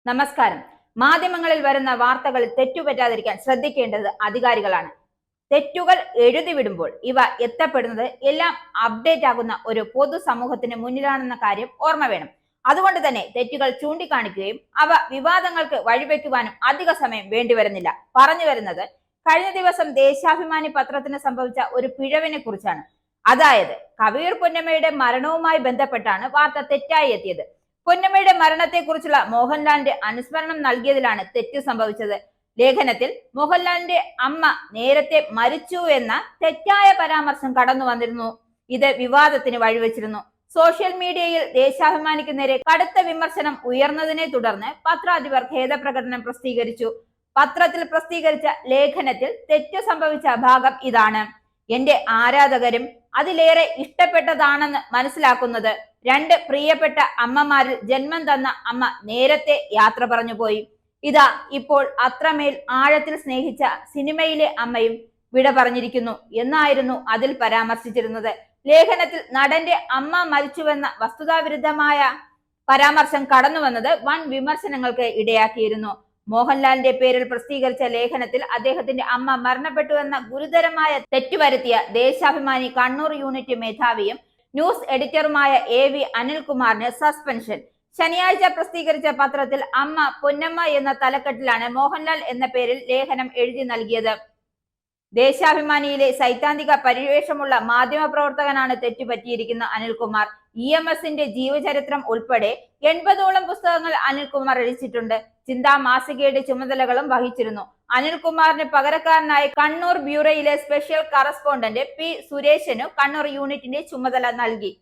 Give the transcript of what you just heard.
നമസ്കാരം. മാധ്യമങ്ങളിൽ വരുന്ന വാർത്തകൾ തെറ്റുപറ്റാതിരിക്കാൻ ശ്രദ്ധിക്കേണ്ടത് അധികാരികളാണ്. തെറ്റുകൾ എഴുതിവിടുമ്പോൾ ഇവ എത്തപ്പെടുന്നത് എല്ലാം അപ്ഡേറ്റ് ആകുന്ന ഒരു പൊതുസമൂഹത്തിന് മുന്നിലാണെന്ന കാര്യം ഓർമ്മ വേണം. അതുകൊണ്ട് തന്നെ തെറ്റുകൾ ചൂണ്ടിക്കാണിക്കുകയും അവ വിവാദങ്ങൾക്ക് വഴിവെക്കുവാനും അധിക സമയം വേണ്ടിവരുന്നില്ല. പറഞ്ഞു വരുന്നത് കഴിഞ്ഞ ദിവസം ദേശാഭിമാനി പത്രത്തിന് സംഭവിച്ച ഒരു പിഴവിനെ കുറിച്ചാണ്. അതായത് കവിയൂർ പൊന്നമ്മയുടെ മരണവുമായി ബന്ധപ്പെട്ടാണ് വാർത്ത തെറ്റായി എത്തിയത്. പൊന്നമ്മയുടെ മരണത്തെക്കുറിച്ചുള്ള മോഹൻലാലിന്റെ അനുസ്മരണം നൽകിയതിലാണ് തെറ്റ് സംഭവിച്ചത്. ലേഖനത്തിൽ മോഹൻലാലിന്റെ അമ്മ നേരത്തെ മരിച്ചു എന്ന തെറ്റായ പരാമർശം കടന്നു വന്നിരുന്നു. ഇത് വിവാദത്തിന് വഴിവെച്ചിരുന്നു. സോഷ്യൽ മീഡിയയിൽ ദേശാഭിമാനിക്ക് നേരെ കടുത്ത വിമർശനം ഉയർന്നതിനെ തുടർന്ന് പത്രാധിപർ ഖേദപ്രകടനം പ്രസിദ്ധീകരിച്ചു. പത്രത്തിൽ പ്രസിദ്ധീകരിച്ച ലേഖനത്തിൽ തെറ്റ് സംഭവിച്ച ഭാഗം ഇതാണ്. എന്റെ ആരാധകരും അതിലേറെ ഇഷ്ടപ്പെട്ടതാണെന്ന് മനസ്സിലാക്കുന്നത്, രണ്ട് പ്രിയപ്പെട്ട അമ്മമാരിൽ ജന്മം തന്ന അമ്മ നേരത്തെ യാത്ര പറഞ്ഞു പോയി. ഇതാ ഇപ്പോൾ അത്രമേൽ ആഴത്തിൽ സ്നേഹിച്ച സിനിമയിലെ അമ്മയും വിട പറഞ്ഞിരിക്കുന്നു എന്നായിരുന്നു അതിൽ പരാമർശിച്ചിരുന്നത്. ലേഖനത്തിൽ നടന്റെ അമ്മ മരിച്ചുവെന്ന വസ്തുതാവിരുദ്ധമായ പരാമർശം കടന്നു വന്നത് വൻ വിമർശനങ്ങൾക്ക് ഇടയാക്കിയിരുന്നു. മോഹൻലാലിന്റെ പേരിൽ പ്രസിദ്ധീകരിച്ച ലേഖനത്തിൽ അദ്ദേഹത്തിന്റെ അമ്മ മരണപ്പെട്ടു എന്ന ഗുരുതരമായ തെറ്റുവരുത്തിയ ദേശാഭിമാനി കണ്ണൂർ യൂണിറ്റ് മേധാവിയും ന്യൂസ് എഡിറ്ററുമായ AV അനിൽകുമാറിന് സസ്പെൻഷൻ. ശനിയാഴ്ച പ്രസിദ്ധീകരിച്ച പത്രത്തിൽ അമ്മ പൊന്നമ്മ എന്ന തലക്കെട്ടിലാണ് മോഹൻലാൽ എന്ന പേരിൽ ലേഖനം എഴുതി നൽകിയത്. ദേശാഭിമാനിയിലെ സൈദ്ധാന്തിക പരിവേഷമുള്ള മാധ്യമപ്രവർത്തകനാണ് തെറ്റുപറ്റിയിരിക്കുന്ന അനിൽകുമാർ. EMSന്റെ ജീവചരിത്രം ഉൾപ്പെടെ 80ഓളം പുസ്തകങ്ങൾ അനിൽകുമാർ രചിച്ചിട്ടുണ്ട്. ചിന്താ മാസികയുടെ ചുമതലകളും വഹിച്ചിരുന്നു. അനിൽകുമാറിന് പകരക്കാരനായി കണ്ണൂർ ബ്യൂറോയിലെ സ്പെഷ്യൽ കറസ്പോണ്ടന്റ് P സുരേശനു കണ്ണൂർ യൂണിറ്റിന്റെ ചുമതല നൽകി.